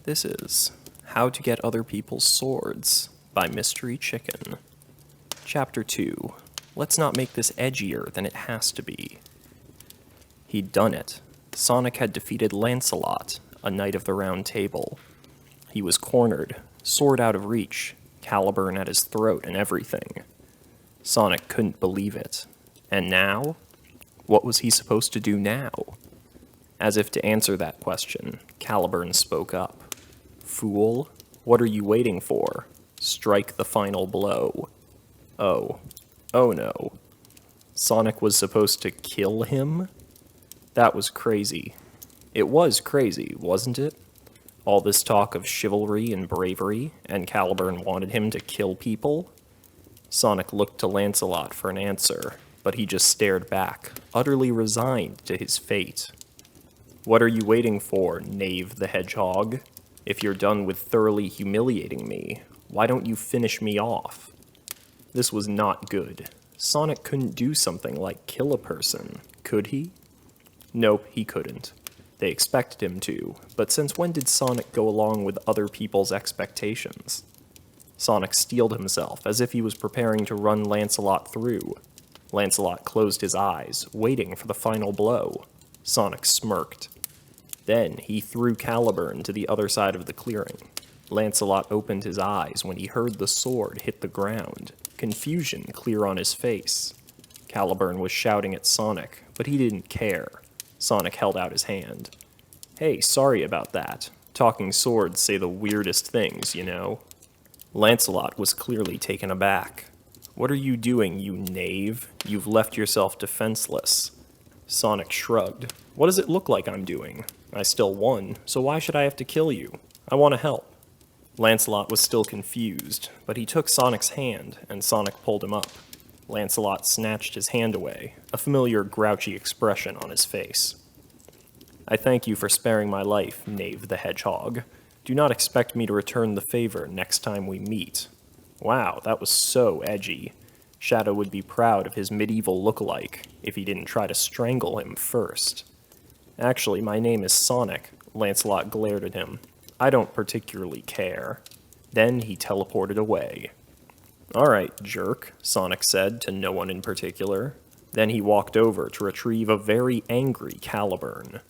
This is How to Get Other People's Swords by MysteryChicken. Chapter 2. Let's not make this edgier than it has to be. He'd done it. Sonic had defeated Lancelot, a knight of the Round Table. He was cornered, sword out of reach, Caliburn at his throat and everything. Sonic couldn't believe it. And now? What was he supposed to do now? As if to answer that question, Caliburn spoke up. Fool, what are you waiting for? Strike the final blow. Oh no. Sonic was supposed to kill him? That was crazy. It was crazy, wasn't it? All this talk of chivalry and bravery, and Caliburn wanted him to kill people? Sonic looked to Lancelot for an answer, but he just stared back, utterly resigned to his fate. What are you waiting for, Knave the Hedgehog? If you're done with thoroughly humiliating me, why don't you finish me off? This was not good. Sonic couldn't do something like kill a person, could he? Nope, he couldn't. They expected him to, but since when did Sonic go along with other people's expectations? Sonic steeled himself as if he was preparing to run Lancelot through. Lancelot closed his eyes, waiting for the final blow. Sonic smirked. Then he threw Caliburn to the other side of the clearing. Lancelot opened his eyes when he heard the sword hit the ground, confusion clear on his face. Caliburn was shouting at Sonic, but he didn't care. Sonic held out his hand. Hey, sorry about that. Talking swords say the weirdest things, you know. Lancelot was clearly taken aback. What are you doing, you knave? You've left yourself defenseless. Sonic shrugged. What does it look like I'm doing? I still won, so why should I have to kill you? I want to help. Lancelot was still confused, but he took Sonic's hand, and Sonic pulled him up. Lancelot snatched his hand away, a familiar grouchy expression on his face. I thank you for sparing my life, Knave the Hedgehog. Do not expect me to return the favor next time we meet. Wow, that was so edgy. Shadow would be proud of his medieval lookalike if he didn't try to strangle him first. Actually, my name is Sonic, Lancelot glared at him. I don't particularly care. Then he teleported away. Alright, jerk, Sonic said to no one in particular. Then he walked over to retrieve a very angry Caliburn.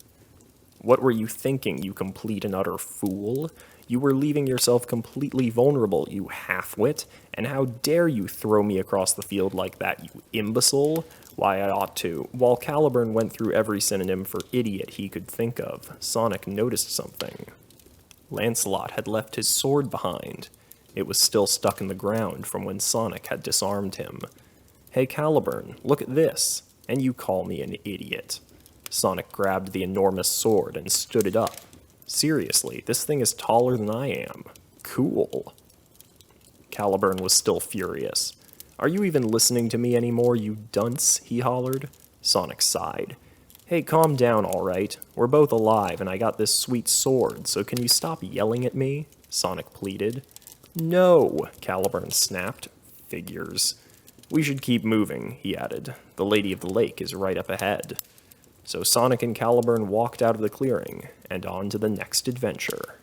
What were you thinking, you complete and utter fool? You were leaving yourself completely vulnerable, you half-wit, and how dare you throw me across the field like that, you imbecile? Why, I ought to. While Caliburn went through every synonym for idiot he could think of, Sonic noticed something. Lancelot had left his sword behind. It was still stuck in the ground from when Sonic had disarmed him. Hey Caliburn, look at this. And you call me an idiot. Sonic grabbed the enormous sword and stood it up. Seriously, this thing is taller than I am. Cool. Caliburn was still furious. Are you even listening to me anymore, you dunce? He hollered. Sonic sighed. Hey, calm down, all right. We're both alive, and I got this sweet sword, so can you stop yelling at me? Sonic pleaded. No, Caliburn snapped. Figures. We should keep moving, he added. The Lady of the Lake is right up ahead. So Sonic and Caliburn walked out of the clearing, and on to the next adventure.